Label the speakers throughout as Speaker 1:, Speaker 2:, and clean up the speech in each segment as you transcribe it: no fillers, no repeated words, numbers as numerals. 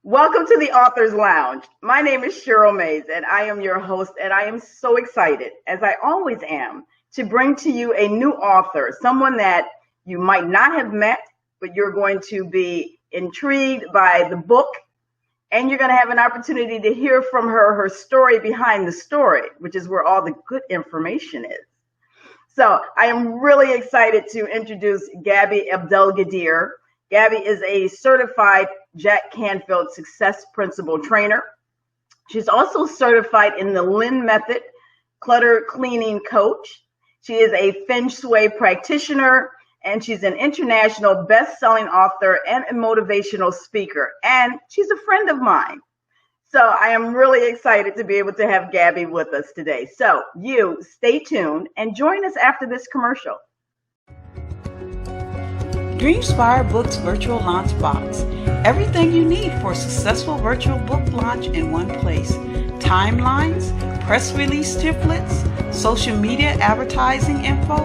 Speaker 1: Welcome to the Author's Lounge. My name is Cheryl Mays, and I am your host, and I am so excited, as I always am, to bring to you a new author, someone that you might not have met, but you're going to be intrigued by the book, and you're going to have an opportunity to hear from her story behind the story, which is where all the good information is. So I am really excited to introduce Gaby Abdelgadir. Gaby is a certified Jack Canfield Success Principle trainer. She's also certified in the Lin Method clutter cleaning coach. She is a Feng Shui practitioner, and she's an international best-selling author and a motivational speaker. And she's a friend of mine. So I am really excited to be able to have Gaby with us today. So you stay tuned and join us after this commercial.
Speaker 2: DreamSpire Books Virtual Launch Box. Everything you need for a successful virtual book launch in one place. Timelines, press release templates, social media advertising info,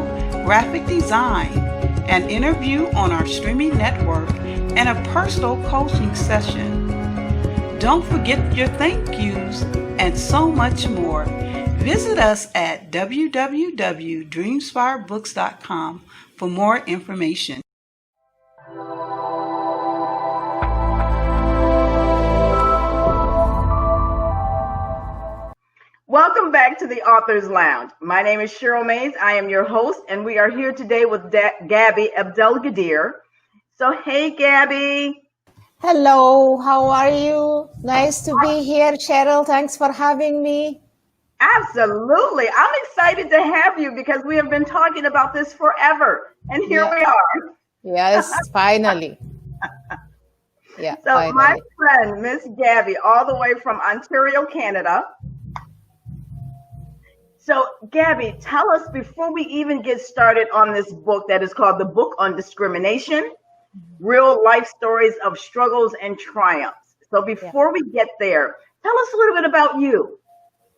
Speaker 2: graphic design, an interview on our streaming network, and a personal coaching session. Don't forget your thank yous and so much more. Visit us at www.dreamspirebooks.com for more information.
Speaker 1: Welcome back to the Author's Lounge. My name is Cheryl Mays. I am your host, and we are here today with Gaby Abdelgadir. So, hey, Gaby.
Speaker 3: Hello, how are you? Nice to be here, Cheryl. Thanks for having me.
Speaker 1: Absolutely. I'm excited to have you because we have been talking about this forever, and here we are.
Speaker 3: Yes, finally.
Speaker 1: So finally. My friend, Miss Gaby, all the way from Ontario, Canada. So, Gaby, tell us, before we even get started on this book that is called The Book on Discrimination, Real Life Stories of Struggles and Triumphs. So before we get there, tell us a little bit about you,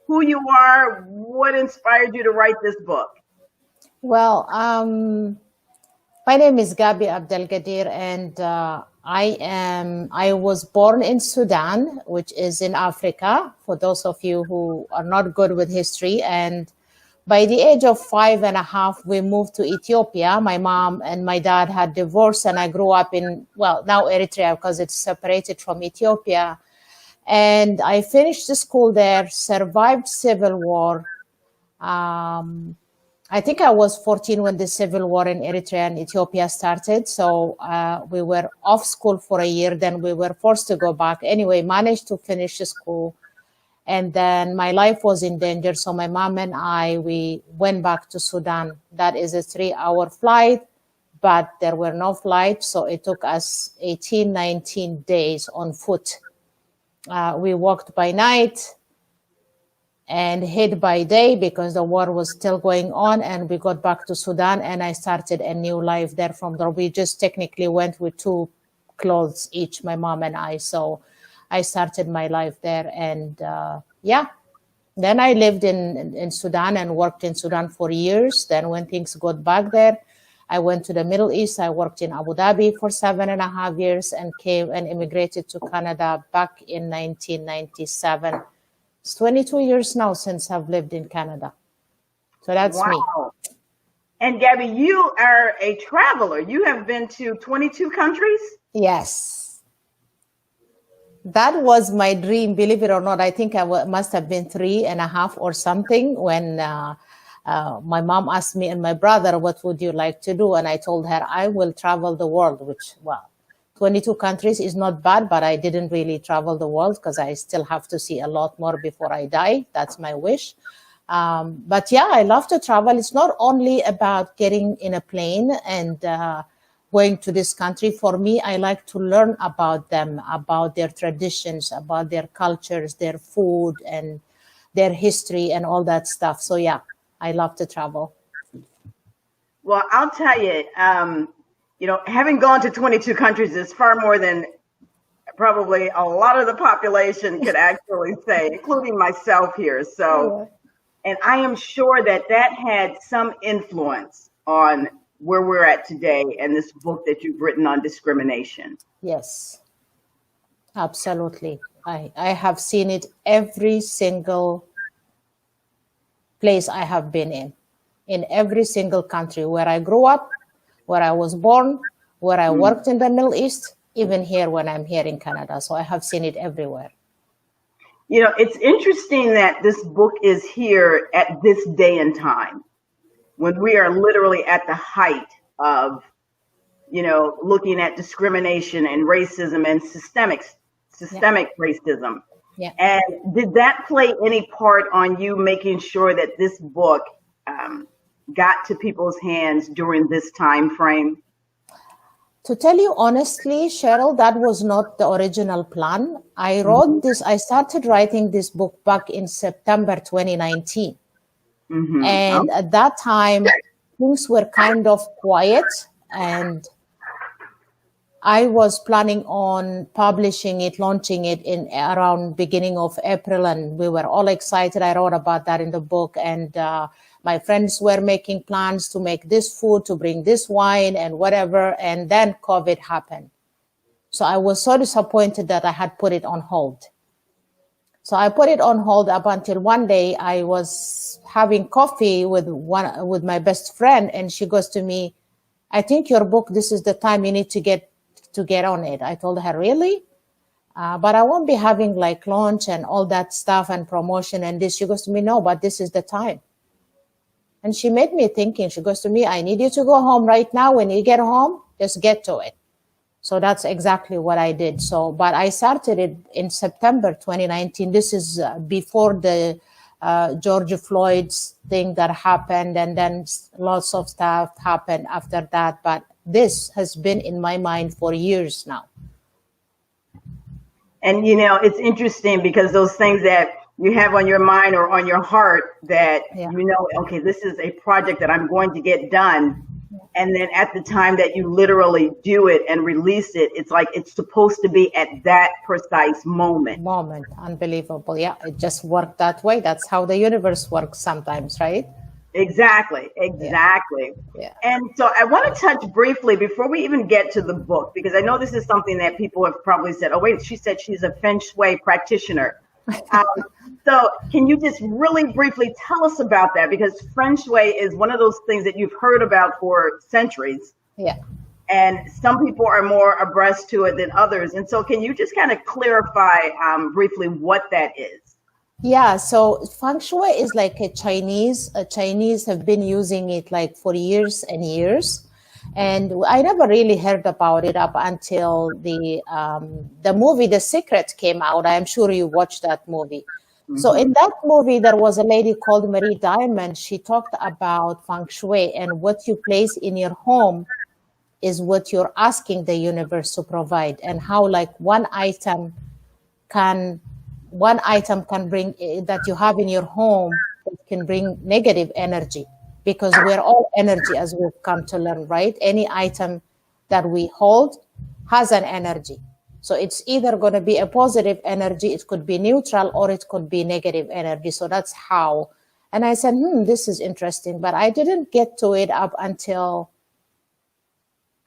Speaker 1: who you are, what inspired you to write this book.
Speaker 3: Well, my name is Gaby Abdelgadir, and I was born in Sudan, which is in Africa, for those of you who are not good with history. And by the age of 5.5, we moved to Ethiopia. My mom and my dad had divorced, and I grew up in, well, now Eritrea, because it's separated from Ethiopia. And I finished the school there, survived civil war. I think I was 14 when the civil war in Eritrea and Ethiopia started. So we were off school for a year. Then we were forced to go back. Anyway, managed to finish the school. And then my life was in danger. So my mom and we went back to Sudan. That is a 3-hour flight, but there were no flights. So it took us 18, 19 days on foot. We walked by night and hid by day because the war was still going on, and we got back to Sudan, and I started a new life there from there. We just technically went with 2 clothes each, my mom and I. So I started my life there, and then I lived in Sudan and worked in Sudan for years. Then when things got back there, I went to the Middle East. I worked in Abu Dhabi for 7.5 years and came and immigrated to Canada back in 1997. It's 22 years now since I've lived in Canada. So that's me.
Speaker 1: And Gaby, you are a traveler. You have been to 22 countries?
Speaker 3: Yes. That was my dream, believe it or not. I think I must have been 3.5 or something when my mom asked me and my brother, what would you like to do? And I told her, I will travel the world, which, 22 countries is not bad, but I didn't really travel the world because I still have to see a lot more before I die. That's my wish. But yeah, I love to travel. It's not only about getting in a plane and going to this country. For me, I like to learn about them, about their traditions, about their cultures, their food, and their history and all that stuff. So yeah, I love to travel.
Speaker 1: Well, I'll tell you, having gone to 22 countries is far more than probably a lot of the population could actually say, including myself here. So, and I am sure that had some influence on where we're at today and this book that you've written on discrimination.
Speaker 3: Yes. Absolutely. I have seen it every single place I have been in every single country where I grew up, where I was born, where I worked in the Middle East, even here when I'm here in Canada. So I have seen it everywhere.
Speaker 1: You know, it's interesting that this book is here at this day and time when we are literally at the height of, you know, looking at discrimination and racism and systemic racism.
Speaker 3: Yeah.
Speaker 1: And did that play any part on you making sure that this book got to people's hands during this time frame?
Speaker 3: To tell you honestly, Cheryl, that was not the original plan. I wrote this, I started writing this book back in September 2019. And at that time, things were kind of quiet, and I was planning on publishing it, launching it in around beginning of April, and we were all excited. I wrote about that in the book, and my friends were making plans to make this food, to bring this wine and whatever, and then COVID happened. So I was so disappointed that I had put it on hold. So I put it on hold up until one day I was having coffee with my best friend, and she goes to me, "I think your book, this is the time you need to get on it." I told her, "Really? But I won't be having like launch and all that stuff and promotion and this." She goes to me, "No, but this is the time." And she made me thinking. She goes to me, "I need you to go home right now. When you get home, just get to it." So that's exactly what I did. So, but I started it in September 2019. This is before the George Floyd's thing that happened, and then lots of stuff happened after that. But this has been in my mind for years now.
Speaker 1: And, you know, it's interesting because those things that you have on your mind or on your heart that, you know, okay, this is a project that I'm going to get done. And then at the time that you literally do it and release it, it's like it's supposed to be at that precise moment.
Speaker 3: Unbelievable. Yeah, it just worked that way. That's how the universe works sometimes, right?
Speaker 1: Exactly.
Speaker 3: Yeah.
Speaker 1: And so I want to touch briefly before we even get to the book, because I know this is something that people have probably said, "Oh, wait, she said she's a Feng Shui practitioner." So can you just really briefly tell us about that? Because Feng Shui is one of those things that you've heard about for centuries.
Speaker 3: Yeah.
Speaker 1: And some people are more abreast to it than others. And so can you just kind of clarify briefly what that is?
Speaker 3: Yeah, so Feng Shui is like a Chinese have been using it like for years and years. And I never really heard about it up until the movie The Secret came out. I'm sure you watched that movie. So in that movie, there was a lady called Marie Diamond. She talked about Feng Shui, and what you place in your home is what you're asking the universe to provide, and how like one item can bring that you have in your home that can bring negative energy, because we're all energy, as we've come to learn, right? Any item that we hold has an energy. So it's either going to be a positive energy, it could be neutral, or it could be negative energy. So that's how. And I said, this is interesting. But I didn't get to it up until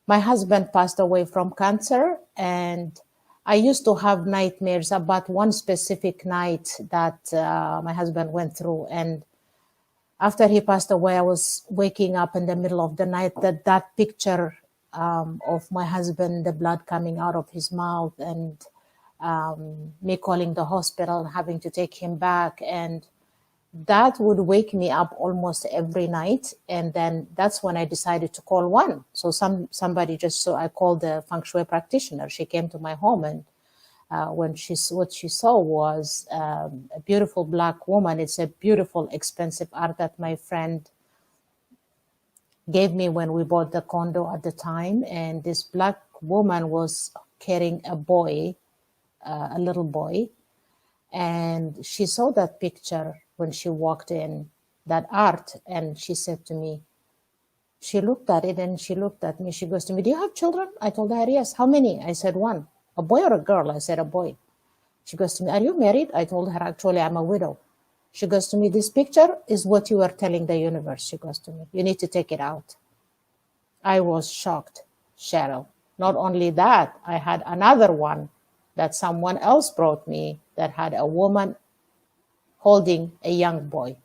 Speaker 3: my husband passed away from cancer. And I used to have nightmares about one specific night that my husband went through. And after he passed away, I was waking up in the middle of the night, that picture of my husband, the blood coming out of his mouth, and me calling the hospital and having to take him back. And that would wake me up almost every night. And then that's when I decided to call one. So I called the Feng Shui practitioner. She came to my home, and what she saw was a beautiful Black woman. It's a beautiful, expensive art that my friend gave me when we bought the condo at the time. And this Black woman was carrying a boy, a little boy. And she saw that picture when she walked in, that art. And she said to me, she looked at it and she looked at me. She goes to me, "Do you have children?" I told her, "Yes." "How many?" I said, "One." "A boy or a girl?" I said, "A boy." She goes to me, "Are you married?" I told her, "Actually, I'm a widow." She goes to me, "This picture is what you are telling the universe." She goes to me, "You need to take it out." I was shocked, Cheryl. Not only that, I had another one that someone else brought me that had a woman holding a young boy.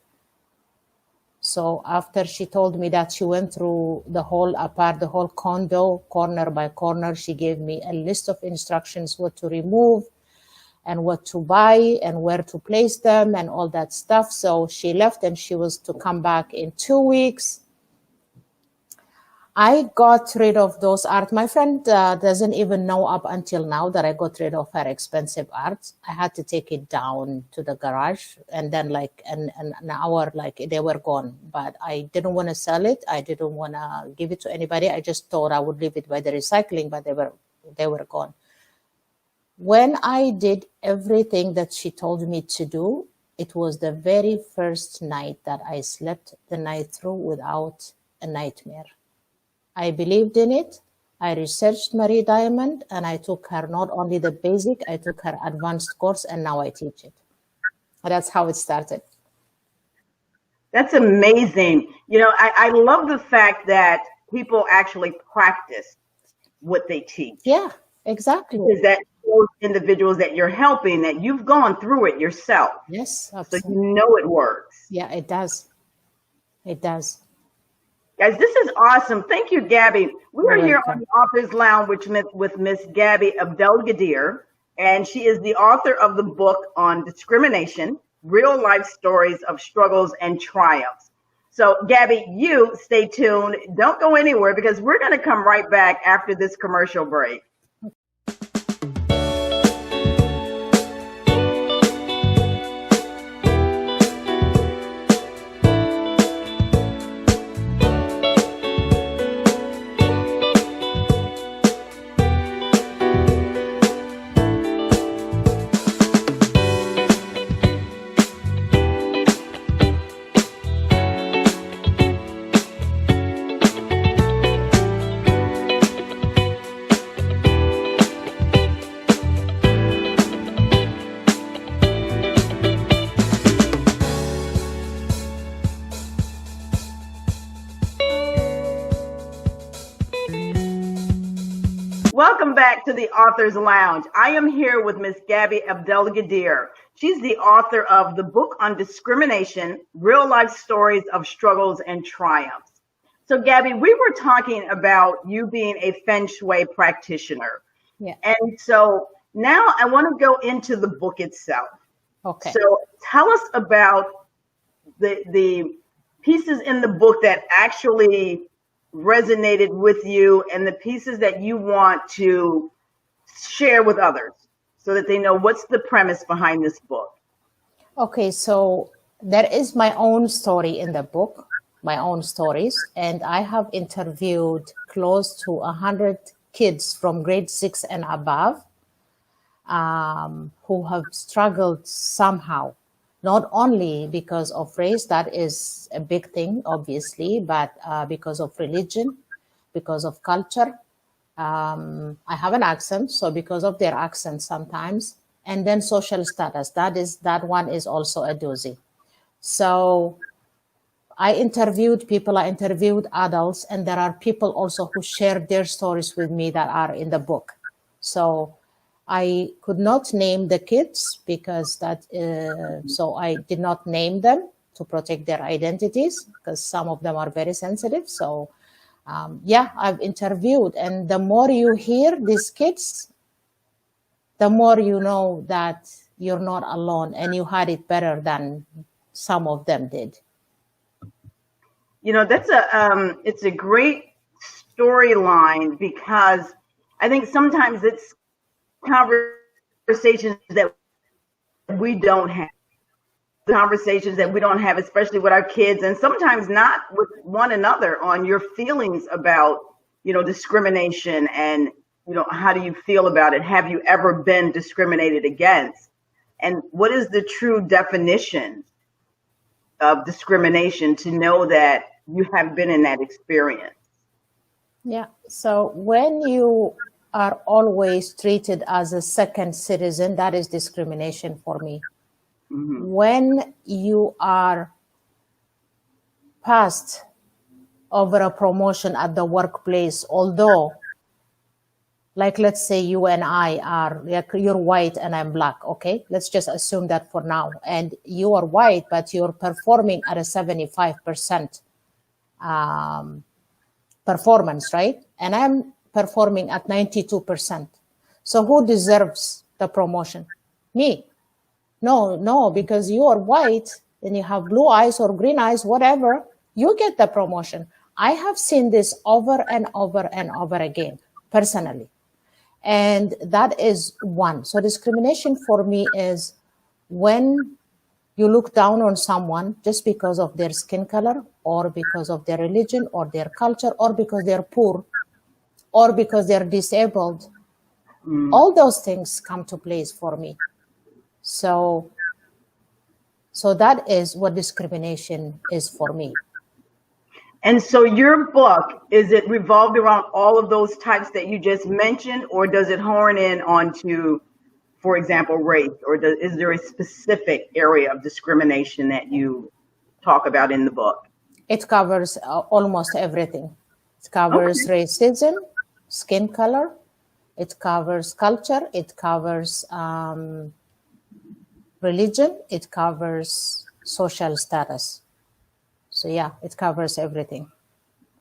Speaker 3: So after she told me that, she went through the whole condo, corner by corner. She gave me a list of instructions, what to remove and what to buy and where to place them and all that stuff. So she left and she was to come back in 2 weeks. I got rid of those art. My friend doesn't even know up until now that I got rid of her expensive art. I had to take it down to the garage, and then like an hour, like they were gone. But I didn't want to sell it. I didn't want to give it to anybody. I just thought I would leave it by the recycling, but they were gone. When I did everything that she told me to do, it was the very first night that I slept the night through without a nightmare. I believed in it. I researched Marie Diamond, and I took her not only the basic, I took her advanced course, and now I teach it. That's how it started.
Speaker 1: That's amazing. You know, I love the fact that people actually practice what they teach.
Speaker 3: Yeah, exactly.
Speaker 1: Because that shows individuals that you're helping, that you've gone through it yourself.
Speaker 3: Yes, absolutely.
Speaker 1: So you know it works.
Speaker 3: Yeah, it does. It does.
Speaker 1: Guys, this is awesome. Thank you, Gaby. We are here on the Author's Lounge with Miss Gaby Abdelgadir, and she is the author of the book on discrimination, real life stories of struggles and triumphs. So, Gaby, you stay tuned. Don't go anywhere, because we're going to come right back after this commercial break. Welcome back to the Author's Lounge. I am here with Miss Gaby Abdelgadir. She's the author of the book on discrimination, real life stories of struggles and triumphs. So, Gaby, we were talking about you being a Feng Shui practitioner.
Speaker 3: Yeah.
Speaker 1: And so now I want to go into the book itself.
Speaker 3: Okay.
Speaker 1: So tell us about the pieces in the book that actually resonated with you, and the pieces that you want to share with others so that they know what's the premise behind this book.
Speaker 3: Okay, so there is my own story in the book, my own stories, and I have interviewed close to 100 kids from grade 6 and above who have struggled somehow. Not only because of race, that is a big thing, obviously, but because of religion, because of culture. I have an accent, so because of their accent sometimes, and then social status. That one is also a doozy. So I interviewed people, I interviewed adults, and there are people also who shared their stories with me that are in the book. So I could not name the kids because so I did not name them to protect their identities, because some of them are very sensitive. So I've interviewed, and the more you hear these kids, the more you know that you're not alone and you had it better than some of them did.
Speaker 1: You know, that's it's a great storyline, because I think sometimes it's conversations that we don't have, especially with our kids, and sometimes not with one another, on your feelings about, discrimination, and, how do you feel about it? Have you ever been discriminated against? And what is the true definition of discrimination, to know that you have been in that experience?
Speaker 3: Yeah. So when you are always treated as a second citizen, that is discrimination for me. Mm-hmm. When you are passed over a promotion at the workplace, although like let's say you and I are, like you're white and I'm black, okay? Let's just assume that for now. And you are white, but you're performing at a 75% performance, right? And I'm performing at 92%. So who deserves the promotion? Me. No, because you are white and you have blue eyes or green eyes, whatever, you get the promotion. I have seen this over and over and over again, personally. And that is one. So discrimination for me is when you look down on someone just because of their skin color or because of their religion or their culture or because they're poor or because they're disabled. All those things come to place for me. So that is what discrimination is for me.
Speaker 1: And so your book, is it revolved around all of those types that you just mentioned, or does it hone in onto, for example, race, or is there a specific area of discrimination that you talk about in the book?
Speaker 3: It covers almost everything. It covers racism, skin color, it covers culture, it covers religion, it covers social status. So yeah, it covers everything.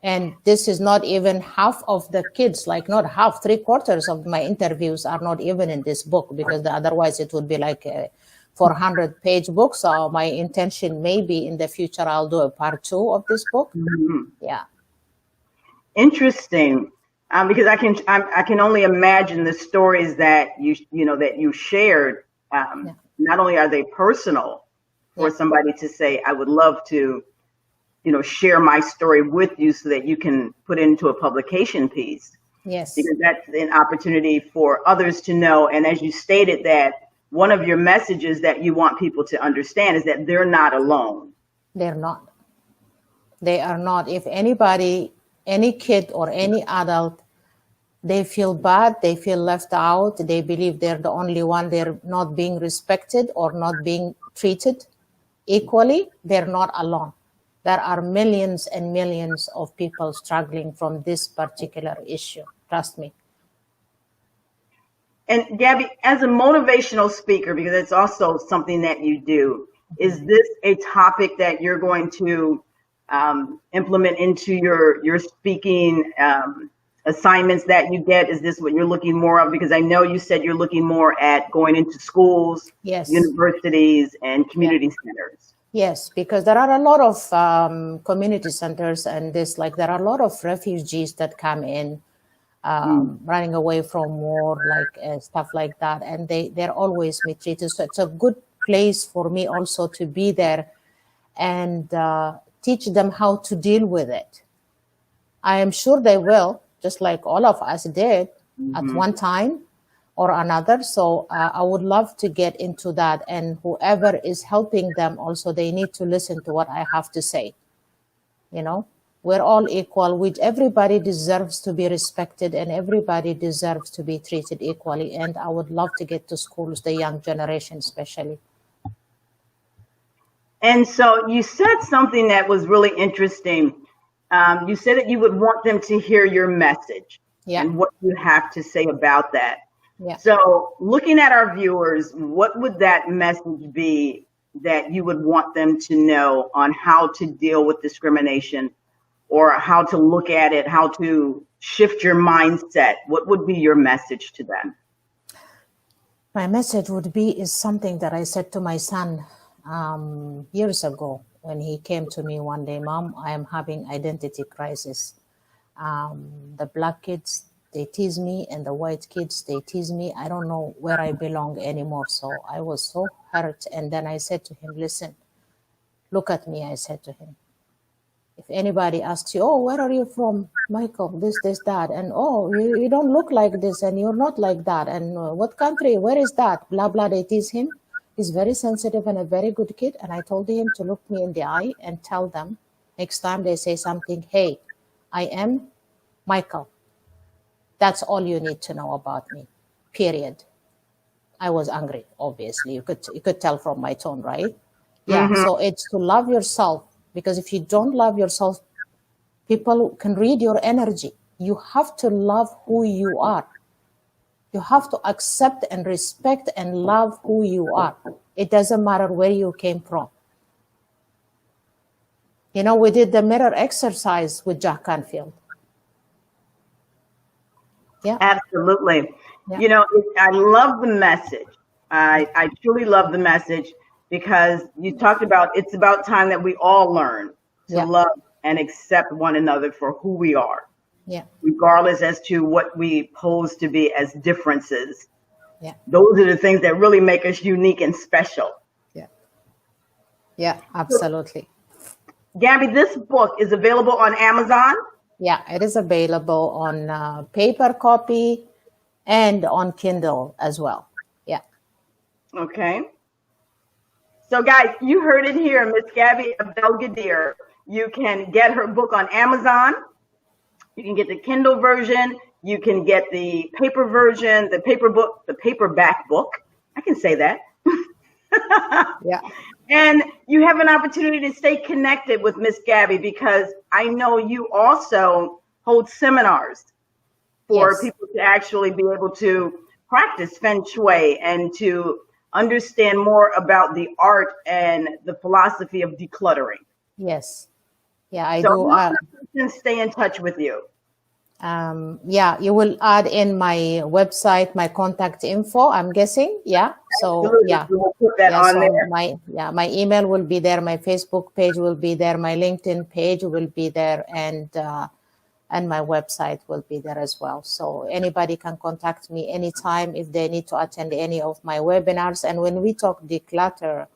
Speaker 3: And this is not even half of the kids, like not half, 3/4 of my interviews are not even in this book, because otherwise it would be like a 400-page book. So my intention, maybe in the future, I'll do a part 2 of this book. Yeah.
Speaker 1: Interesting. Because I can only imagine the stories that you shared. Not only are they personal for somebody to say, I would love to, share my story with you so that you can put it into a publication piece.
Speaker 3: Yes.
Speaker 1: Because that's an opportunity for others to know. And as you stated, that one of your messages that you want people to understand is that they're not alone.
Speaker 3: They're not. They are not. If anybody, any kid or any adult, they feel bad, they feel left out, they believe they're the only one, they're not being respected or not being treated equally, they're not alone. There are millions and millions of people struggling from this particular issue. Trust me.
Speaker 1: And Gaby, as a motivational speaker, because it's also something that you do, is this a topic that you're going to implement into your speaking assignments that you get? Is this what you're looking more of? Because I know you said you're looking more at going into schools, universities, and community centers.
Speaker 3: Yes, because there are a lot of community centers and there are a lot of refugees that come in, running away from war, stuff like that. And they're always mistreated. So it's a good place for me also to be there and teach them how to deal with it. I am sure they will, just like all of us did at one time or another. So I would love to get into that. And whoever is helping them also, they need to listen to what I have to say. We're all equal. Everybody deserves to be respected and everybody deserves to be treated equally. And I would love to get to schools, the young generation especially.
Speaker 1: And so you said something that was really interesting. You said that you would want them to hear your message and what you have to say about that.
Speaker 3: Yeah.
Speaker 1: So looking at our viewers, what would that message be that you would want them to know on how to deal with discrimination or how to look at it, how to shift your mindset? What would be your message to them?
Speaker 3: My message would be is something that I said to my son years ago when he came to me one day. Mom, I am having identity crisis. The black kids, they tease me, and the white kids, they tease me. I don't know where I belong anymore. So I was so hurt. And then I said to him, listen, look at me. I said to him, if anybody asks you, oh, where are you from? Michael, this, that. And oh, you don't look like this and you're not like that. And what country? Where is that? Blah, blah. They tease him. He's very sensitive and a very good kid. And I told him to look me in the eye and tell them next time they say something, hey, I am Michael. That's all you need to know about me, period. I was angry, obviously. You could tell from my tone, right? Yeah, so it's to love yourself, because if you don't love yourself, people can read your energy. You have to love who you are. You have to accept and respect and love who you are. It doesn't matter where you came from. You know, we did the mirror exercise with Jack Canfield. Yeah.
Speaker 1: Absolutely.
Speaker 3: Yeah.
Speaker 1: You know, I love the message. I truly love the message, because you talked about it's about time that we all learn to love and accept one another for who we are.
Speaker 3: Yeah.
Speaker 1: Regardless as to what we pose to be as differences.
Speaker 3: Yeah.
Speaker 1: Those are the things that really make us unique and special.
Speaker 3: Yeah. Yeah, absolutely.
Speaker 1: Gaby, this book is available on Amazon.
Speaker 3: Yeah, it is available on paper copy and on Kindle as well. Yeah.
Speaker 1: Okay. So guys, you heard it here, Miss Gaby Abdelgadir. You can get her book on Amazon. You can get the Kindle version. You can get the paper version, the paper book, the paperback book. I can say that.
Speaker 3: Yeah.
Speaker 1: And you have an opportunity to stay connected with Miss Gaby, because I know you also hold seminars for people to actually be able to practice Feng Shui and to understand more about the art and the philosophy of decluttering.
Speaker 3: Yes. Yeah, I do.
Speaker 1: Can stay in touch with you.
Speaker 3: Yeah, you will add in my website, my contact info, I'm guessing. Yeah. So
Speaker 1: Absolutely.
Speaker 3: yeah.
Speaker 1: We'll put that on there.
Speaker 3: My email will be there, my Facebook page will be there, my LinkedIn page will be there, and my website will be there as well. So anybody can contact me anytime if they need to attend any of my webinars. And when we talk declutter,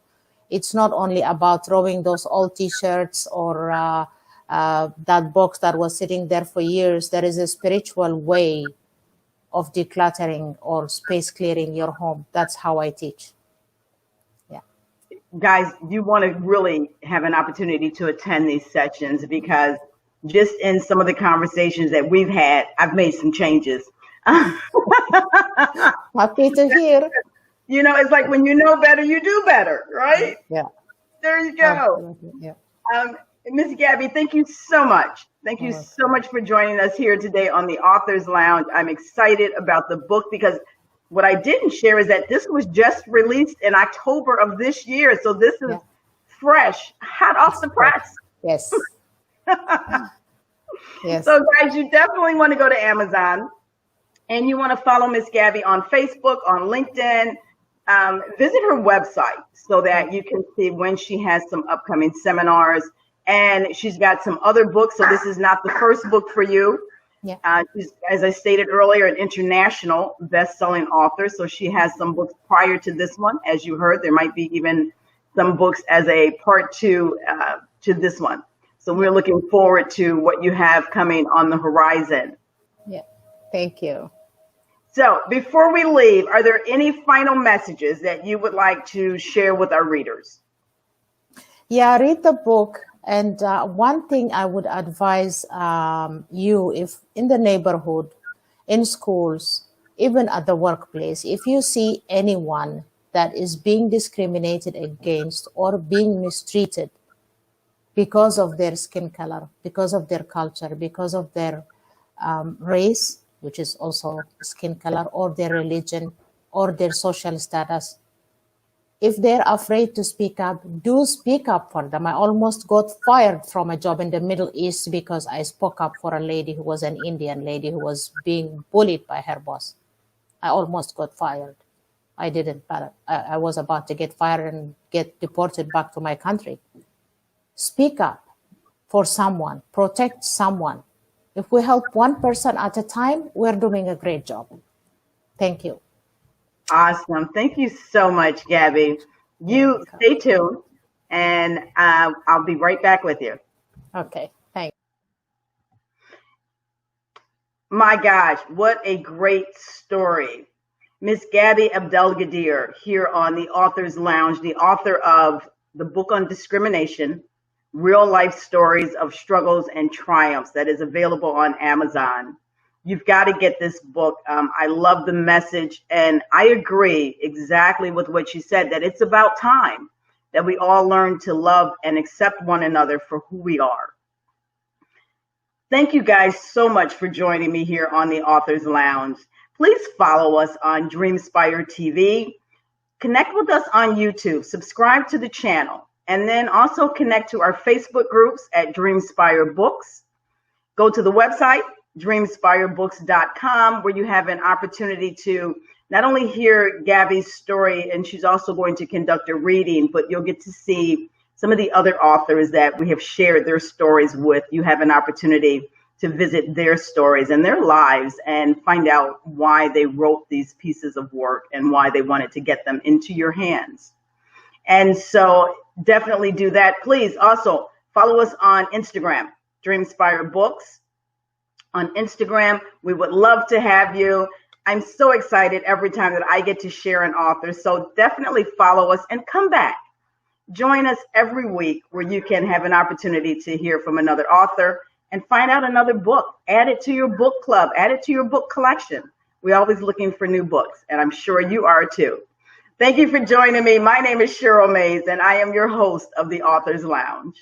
Speaker 3: it's not only about throwing those old t-shirts or that box that was sitting there for years. There is a spiritual way of decluttering or space clearing your home. That's how I teach. Yeah.
Speaker 1: Guys, you want to really have an opportunity to attend these sessions, because just in some of the conversations that we've had, I've made some changes.
Speaker 3: Happy to hear.
Speaker 1: You know, it's like when you know better, you do better, right?
Speaker 3: Yeah.
Speaker 1: There you go.
Speaker 3: Yeah.
Speaker 1: Miss Gaby, thank you so much. Thank you so much for joining us here today on the Author's Lounge. I'm excited about the book, because what I didn't share is that this was just released in October of this year. So this is fresh, hot off the press.
Speaker 3: Yes. Yes.
Speaker 1: So guys, you definitely want to go to Amazon, and you want to follow Miss Gaby on Facebook, on LinkedIn. Visit her website so that you can see when she has some upcoming seminars. And she's got some other books. So this is not the first book for you.
Speaker 3: Yeah.
Speaker 1: She's, as I stated earlier, an international best-selling author. So she has some books prior to this one. As you heard, there might be even some books as a part two to this one. So we're looking forward to what you have coming on the horizon.
Speaker 3: Yeah. Thank you.
Speaker 1: So before we leave, are there any final messages that you would like to share with our readers?
Speaker 3: Yeah, read the book. And one thing I would advise you, if in the neighborhood, in schools, even at the workplace, if you see anyone that is being discriminated against or being mistreated because of their skin color, because of their culture, because of their race, which is also skin color, or their religion, or their social status, if they're afraid to speak up, do speak up for them. I almost got fired from a job in the Middle East because I spoke up for a lady who was an Indian lady who was being bullied by her boss. I almost got fired. I didn't, but I was about to get fired and get deported back to my country. Speak up for someone, protect someone. If we help one person at a time, we're doing a great job. Thank you.
Speaker 1: Awesome. Thank you so much, Gaby. You stay tuned, and I'll be right back with you.
Speaker 3: Okay, thanks.
Speaker 1: My gosh, what a great story. Miss Gaby Abdelgadir here on the Author's Lounge, the author of the book on discrimination, real life stories of struggles and triumphs, that is available on Amazon. You've got to get this book. I love the message, and I agree exactly with what she said, that it's about time that we all learn to love and accept one another for who we are. Thank you guys so much for joining me here on the Author's Lounge. Please follow us on DreamSpireTV. Connect with us on YouTube. Subscribe to the channel. And then also connect to our Facebook groups at DreamSpire Books. Go to the website, DreamSpireBooks.com, where you have an opportunity to not only hear Gaby's story, and she's also going to conduct a reading, but you'll get to see some of the other authors that we have shared their stories with. You have an opportunity to visit their stories and their lives and find out why they wrote these pieces of work and why they wanted to get them into your hands. And so definitely do that. Please also follow us on Instagram, DreamSpire Books. On Instagram, we would love to have you. I'm so excited every time that I get to share an author. So definitely follow us and come back. Join us every week where you can have an opportunity to hear from another author and find out another book. Add it to your book club. Add it to your book collection. We're always looking for new books, and I'm sure you are too. Thank you for joining me. My name is Cheryl Mays, and I am your host of the Author's Lounge.